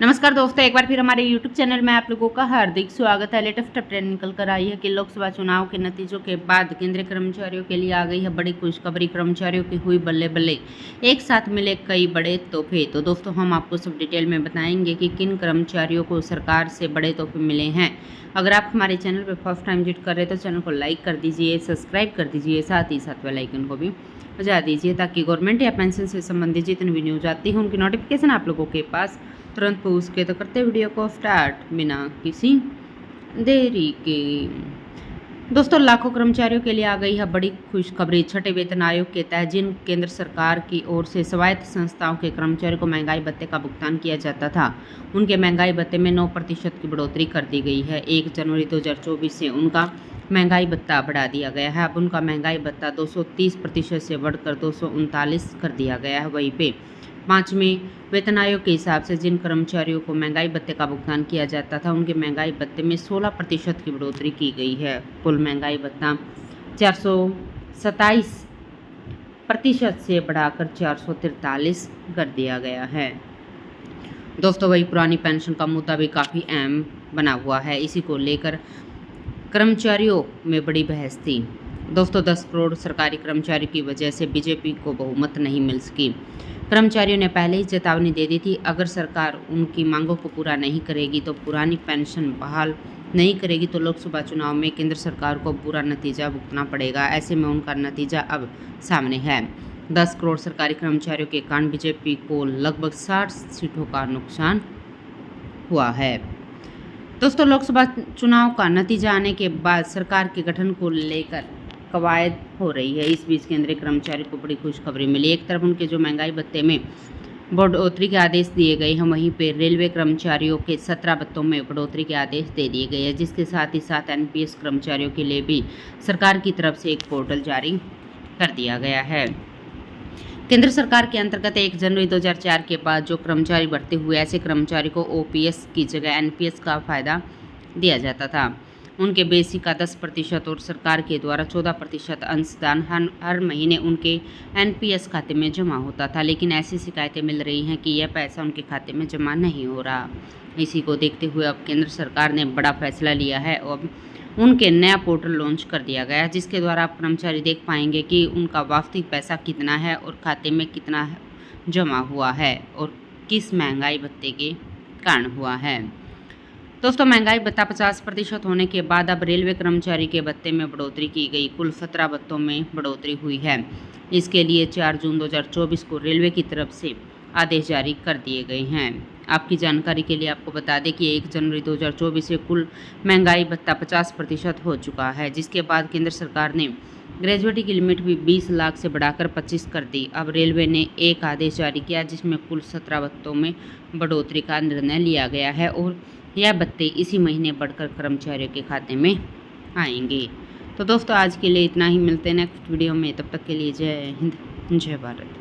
नमस्कार दोस्तों, एक बार फिर हमारे YouTube चैनल में आप लोगों का हार्दिक स्वागत है। लेटेस्ट अपडेट निकल कर आई है कि लोकसभा चुनाव के नतीजों के बाद केंद्रीय कर्मचारियों के लिए आ गई है बड़ी खुशखबरी। कर्मचारियों की हुई बल्ले बल्ले, एक साथ मिले कई बड़े तोहफे। तो दोस्तों, हम आपको सब डिटेल में बताएंगे कि किन कर्मचारियों को सरकार से बड़े तोहफे मिले हैं। अगर आप हमारे चैनल पर फर्स्ट टाइम विजिट कर रहे हैं तो चैनल को लाइक कर दीजिए, सब्सक्राइब कर दीजिए, साथ ही साथ बेल आइकन को भी बजा दीजिए ताकि गवर्नमेंट या पेंशन से संबंधित जितनी भी न्यूज आती है उनकी नोटिफिकेशन आप लोगों के पास तुरंत पहुँच के। तो करते वीडियो को स्टार्ट बिना किसी देरी के। दोस्तों, लाखों कर्मचारियों के लिए आ गई है बड़ी खुशखबरी। छठे वेतन आयोग के तहत जिन केंद्र सरकार की ओर से स्वायत्त संस्थाओं के कर्मचारियों को महंगाई भत्ते का भुगतान किया जाता था, उनके महंगाई भत्ते में 9% की बढ़ोतरी कर दी गई है। 1 जनवरी 2024 से उनका महंगाई भत्ता बढ़ा दिया गया है। अब उनका महंगाई भत्ता 230% से बढ़कर 239 कर दिया गया है। वहीं पे 5वें वेतन आयोग के हिसाब से जिन कर्मचारियों को महंगाई भत्ते का भुगतान किया जाता था, उनके महंगाई भत्ते में 16% की बढ़ोतरी की गई है। कुल महंगाई भत्ता 427% से बढ़ाकर 443 कर दिया गया है। दोस्तों, वही पुरानी पेंशन का मुद्दा भी काफ़ी अहम बना हुआ है। इसी को लेकर कर्मचारियों में बड़ी बहस थी। दोस्तों, 10 करोड़ सरकारी कर्मचारियों की वजह से बीजेपी को बहुमत नहीं मिल सकी। कर्मचारियों ने पहले ही चेतावनी दे दी थी, अगर सरकार उनकी मांगों को पूरा नहीं करेगी तो पुरानी पेंशन बहाल नहीं करेगी तो लोकसभा चुनाव में केंद्र सरकार को बुरा नतीजा भुगतना पड़ेगा। ऐसे में उनका नतीजा अब सामने है। 10 करोड़ सरकारी कर्मचारियों के कारण बीजेपी को लगभग 60 सीटों का नुकसान हुआ है। दोस्तों, लोकसभा चुनाव का नतीजा आने के बाद सरकार के गठन को लेकर कवायद हो रही है। इस बीच केंद्रीय कर्मचारी को बड़ी खुशखबरी मिली। एक तरफ उनके जो महंगाई भत्ते में बढ़ोतरी के आदेश दिए गए हैं, वहीं पे रेलवे कर्मचारियों के 17 भत्तों में बढ़ोतरी के आदेश दे दिए गए हैं, जिसके साथ ही साथ एनपीएस कर्मचारियों के लिए भी सरकार की तरफ से एक पोर्टल जारी कर दिया गया है। केंद्र सरकार के अंतर्गत 1 जनवरी 2004 के बाद जो कर्मचारी भर्ती हुए, ऐसे कर्मचारी को ओपीएस की जगह एनपीएस का फायदा दिया जाता था। उनके बेसिक का 10% और सरकार के द्वारा 14% अंशदान हर महीने उनके एनपीएस खाते में जमा होता था। लेकिन ऐसी शिकायतें मिल रही हैं कि यह पैसा उनके खाते में जमा नहीं हो रहा। इसी को देखते हुए अब केंद्र सरकार ने बड़ा फैसला लिया है और उनके नया पोर्टल लॉन्च कर दिया गया है, जिसके द्वारा आप कर्मचारी देख पाएंगे कि उनका वास्तविक पैसा कितना है और खाते में कितना जमा हुआ है और किस महंगाई भत्ते के कारण हुआ है। दोस्तों, महंगाई भत्ता 50% होने के बाद अब रेलवे कर्मचारी के भत्ते में बढ़ोतरी की गई। कुल 17 भत्तों में बढ़ोतरी हुई है। इसके लिए 4 जून 2024 को रेलवे की तरफ से आदेश जारी कर दिए गए हैं। आपकी जानकारी के लिए आपको बता दें कि 1 जनवरी 2024 से कुल महंगाई भत्ता 50% हो चुका है, जिसके बाद केंद्र सरकार ने ग्रेजुएटी की लिमिट भी 20 लाख से बढ़ाकर 25 कर दी। अब रेलवे ने एक आदेश जारी किया जिसमें कुल 17 भत्तों में बढ़ोतरी का निर्णय लिया गया है और यह भत्ते इसी महीने बढ़कर कर्मचारियों के खाते में आएंगे। तो दोस्तों, आज के लिए इतना ही। मिलते हैं नेक्स्ट वीडियो में। तब तक के लिए जय हिंद, जय भारत।